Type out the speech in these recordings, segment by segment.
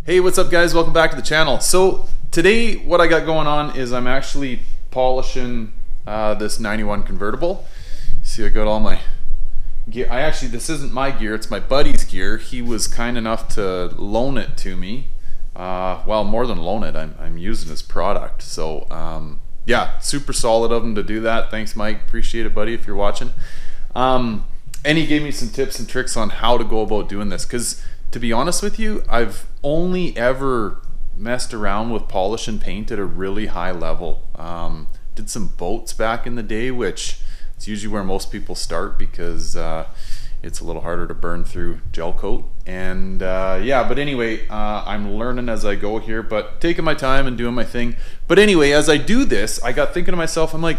Hey, what's up guys? Welcome back to the channel. So today what I got going on is I'm actually polishing this 91 convertible. See, I got all my gear. This isn't my gear, it's my buddy's gear. He was kind enough to loan it to me. Well, more than loan it, I'm using his product. So yeah, super solid of him to do that. Thanks, Mike. Appreciate it, buddy, if you're watching. And he gave me some tips and tricks on how to go about doing this, because to be honest with you, I've only ever messed around with polish and paint at a really high level. Did some boats back in the day, which it's usually where most people start because it's a little harder to burn through gel coat. And yeah, but anyway, I'm learning as I go here, but taking my time and doing my thing. But anyway, as I do this, I got thinking to myself, I'm like,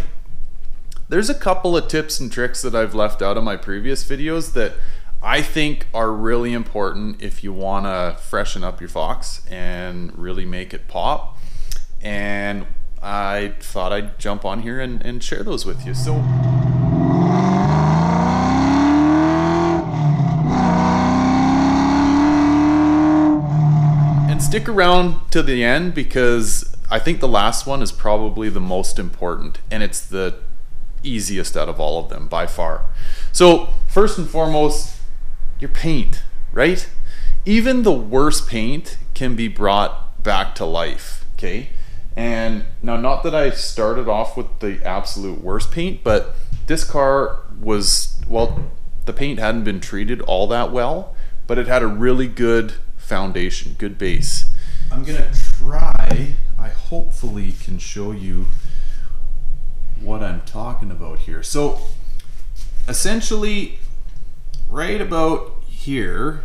there's a couple of tips and tricks that I've left out of my previous videos that I think are really important if you want to freshen up your Fox and really make it pop. And I thought I'd jump on here and share those with you. So and stick around to the end, because I think the last one is probably the most important, and it's the easiest out of all of them by far. So first and foremost, your paint, right? Even the worst paint can be brought back to life, okay? And now, not that I started off with the absolute worst paint, but this car was, well, the paint hadn't been treated all that well, but it had a really good foundation, good base. I'm gonna try, I hopefully can show you what I'm talking about here. So essentially, right about here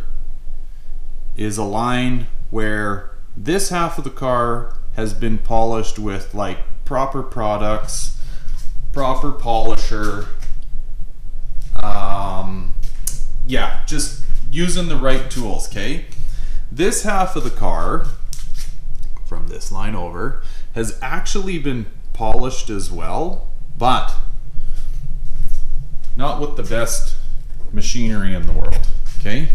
is a line where this half of the car has been polished with like proper products, proper polisher, yeah, just using the right tools, okay? This half of the car, from this line over, has actually been polished as well, but not with the best machinery in the world, okay?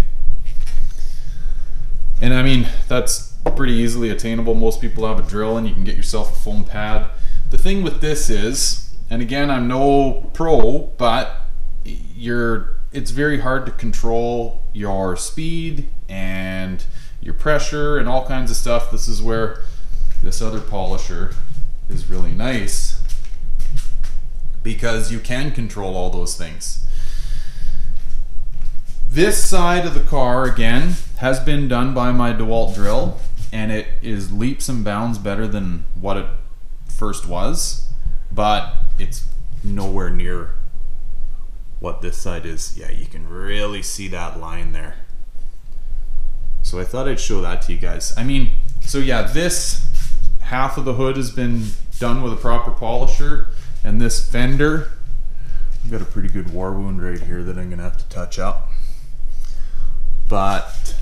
And I mean, that's pretty easily attainable. Most people have a drill and you can get yourself a foam pad. The thing with this is, and again, I'm no pro, but it's very hard to control your speed and your pressure and all kinds of stuff. This is where this other polisher is really nice, because you can control all those things. This side of the car, again, has been done by my DeWalt drill, and it is leaps and bounds better than what it first was, but it's nowhere near what this side is. Yeah, you can really see that line there. So I thought I'd show that to you guys. I mean, so yeah, this half of the hood has been done with a proper polisher, and this fender, I've got a pretty good war wound right here that I'm gonna have to touch up. But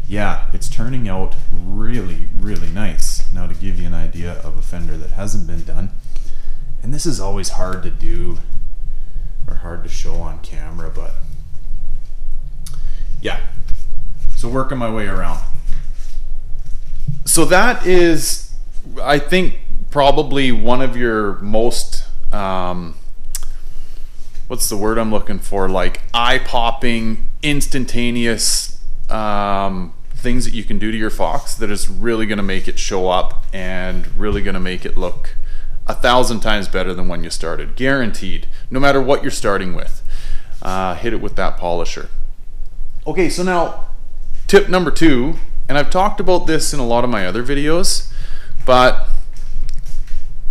yeah, it's turning out really, really nice. Now, to give you an idea of a fender that hasn't been done, and this is always hard to do or hard to show on camera, but yeah, so working my way around. So that is, I think, probably one of your most what's the word I'm looking for, like eye-popping, instantaneous things that you can do to your Fox that is really going to make it show up and really going to make it look 1,000 times better than when you started, guaranteed, no matter what you're starting with. Hit it with that polisher. Okay, so now tip number 2, and I've talked about this in a lot of my other videos,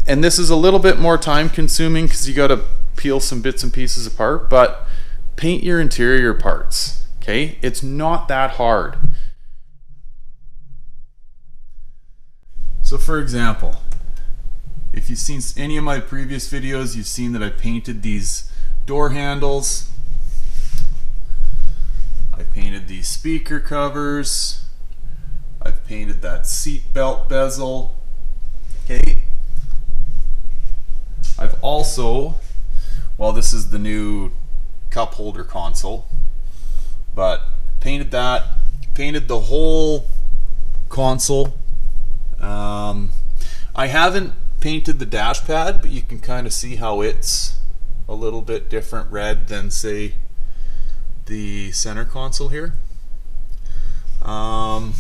and this is a little bit more time consuming because you got to peel some bits and pieces apart, but paint your interior parts, okay? It's not that hard. So for example, if you've seen any of my previous videos, you've seen that I painted these door handles, I painted these speaker covers, I've painted that seat belt bezel, okay? I've also, well, this is the new cup holder console, but painted that, painted the whole console. I haven't painted the dash pad, but you can kind of see how it's a little bit different red than, say, the center console here. My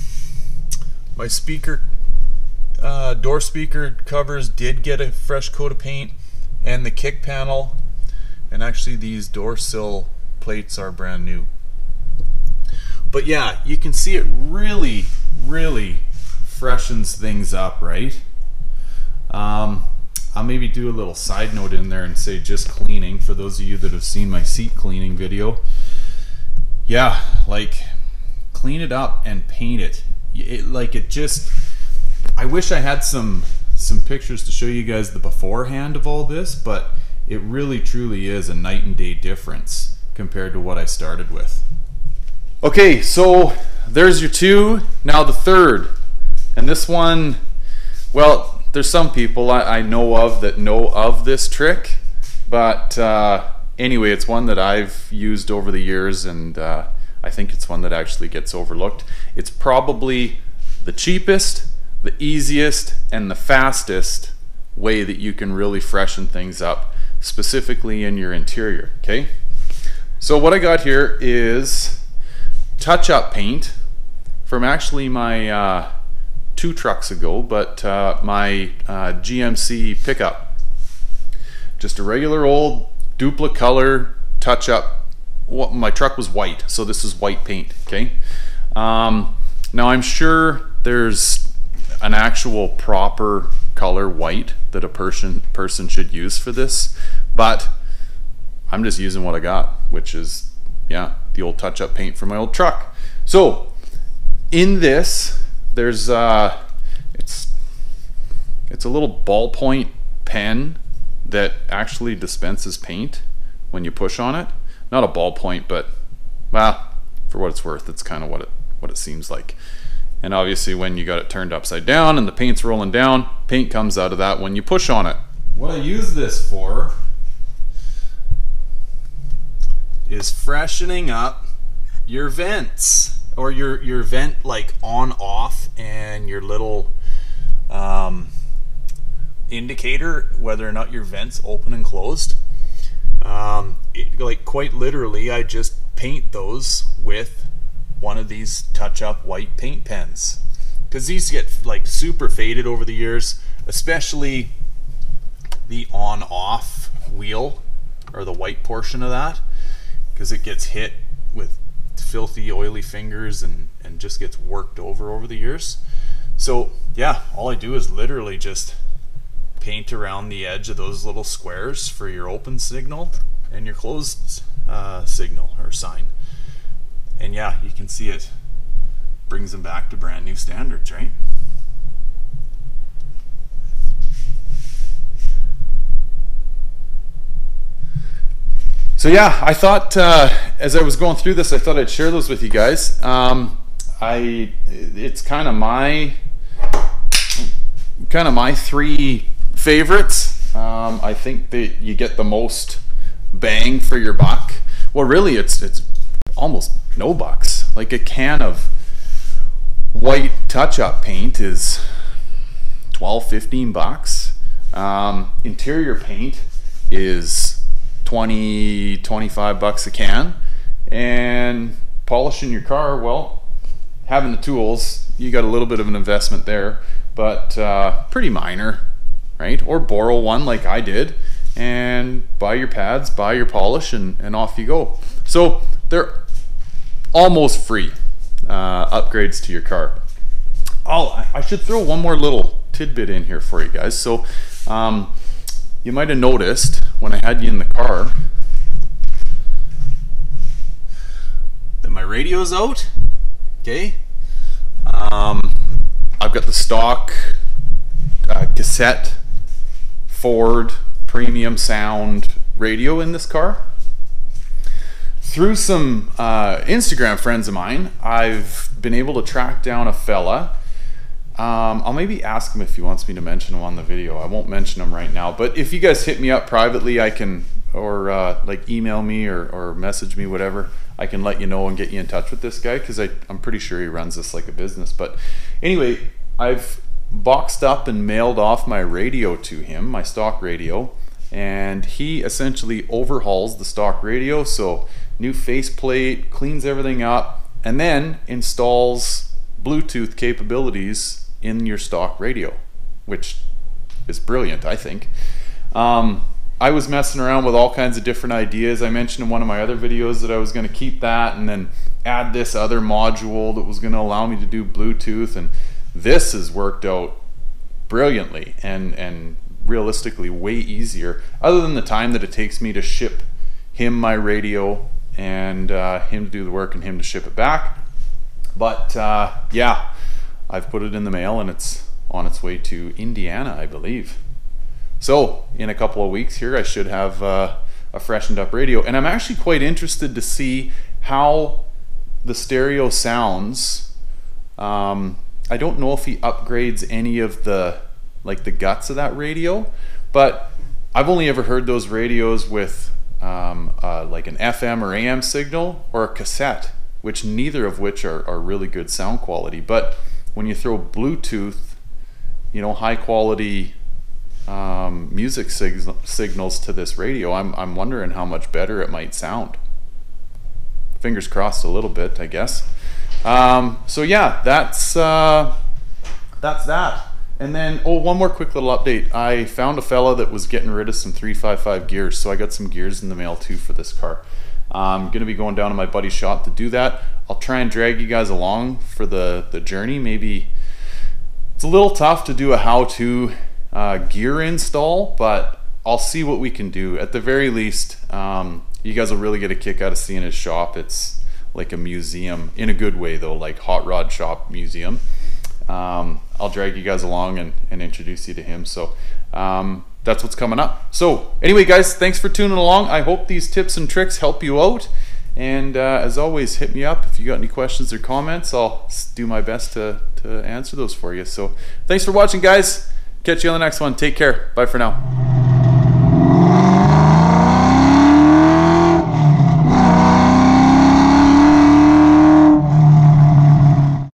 speaker, door speaker covers did get a fresh coat of paint, and the kick panel, and actually these door sill plates are brand new. But yeah, you can see it really, really freshens things up, right? I'll maybe do a little side note in there and say just cleaning, for those of you that have seen my seat cleaning video. Yeah, like, clean it up and paint it. I wish I had some pictures to show you guys the beforehand of all this, but it really truly is a night and day difference compared to what I started with. Okay, so there's your two. Now the third, and this one, well, there's some people I know of that know of this trick, but anyway, it's one that I've used over the years, and I think it's one that actually gets overlooked. It's probably the cheapest, the easiest, and the fastest way that you can really freshen things up, specifically in your interior, okay? So what I got here is touch-up paint from actually my 2 trucks ago, but my GMC pickup. Just a regular old duplicate color touch-up. My truck was white, so this is white paint, okay? Now I'm sure there's an actual proper color white that a person should use for this, but I'm just using what I got, which is, yeah, the old touch-up paint from my old truck. So in this, there's it's a little ballpoint pen that actually dispenses paint when you push on it. Not a ballpoint, but well, for what it's worth, it's kind of what it seems like. And obviously when you got it turned upside down and the paint's rolling down, paint comes out of that when you push on it. What I use this for is freshening up your vents, or your vent like on off, and your little indicator whether or not your vent's open and closed. Like quite literally, I just paint those with one of these touch-up white paint pens, because these get like super faded over the years, especially the on-off wheel, or the white portion of that, because it gets hit with filthy oily fingers and just gets worked over the years. So yeah, all I do is literally just paint around the edge of those little squares for your open signal and your closed signal or sign. And yeah, you can see it brings them back to brand new standards, right? So yeah, I thought as I was going through this, I thought I'd share those with you guys. It's kind of my 3 favorites. I think that you get the most bang for your buck. Well, really, it's almost no bucks. Like a can of white touch-up paint is 12-15 bucks. Interior paint is 20-25 bucks a can, and polishing your car, well, having the tools, you got a little bit of an investment there, but pretty minor, right? Or borrow one like I did and buy your pads, buy your polish, and off you go. So they're almost free upgrades to your car. I should throw one more little tidbit in here for you guys. So you might have noticed when I had you in the car that my radio's out. Okay, I've got the stock cassette Ford premium sound radio in this car. Through some Instagram friends of mine, I've been able to track down a fella. I'll maybe ask him if he wants me to mention him on the video. I won't mention him right now, but if you guys hit me up privately, I can, or like email me or message me, whatever, I can let you know and get you in touch with this guy, because I'm pretty sure he runs this like a business. But anyway, I've boxed up and mailed off my radio to him, my stock radio, and he essentially overhauls the stock radio. So new faceplate, cleans everything up, and then installs Bluetooth capabilities in your stock radio, which is brilliant, I think. I was messing around with all kinds of different ideas. I mentioned in one of my other videos that I was going to keep that and then add this other module that was going to allow me to do Bluetooth, and this has worked out brilliantly and realistically way easier, other than the time that it takes me to ship him my radio and him to do the work and him to ship it back. But yeah, I've put it in the mail and it's on its way to Indiana, I believe. So in a couple of weeks here, I should have a freshened up radio, and I'm actually quite interested to see how the stereo sounds. I don't know if he upgrades any of the guts of that radio, but I've only ever heard those radios with like an FM or AM signal or a cassette, which neither of which are really good sound quality. But when you throw Bluetooth, you know, high quality music signals to this radio, I'm wondering how much better it might sound. Fingers crossed a little bit, I guess. So yeah, that's that. And then, oh, one more quick little update. I found a fella that was getting rid of some 355 gears, so I got some gears in the mail too for this car. I'm gonna be going down to my buddy's shop to do that. I'll try and drag you guys along for the journey. Maybe it's a little tough to do a how-to gear install, but I'll see what we can do. At the very least, you guys will really get a kick out of seeing his shop. It's like a museum, in a good way though, like hot rod shop museum. I'll drag you guys along and introduce you to him. So that's what's coming up. So anyway, guys, thanks for tuning along. I hope these tips and tricks help you out. And as always, hit me up if you got any questions or comments. I'll do my best to answer those for you. So thanks for watching, guys. Catch you on the next one. Take care. Bye for now.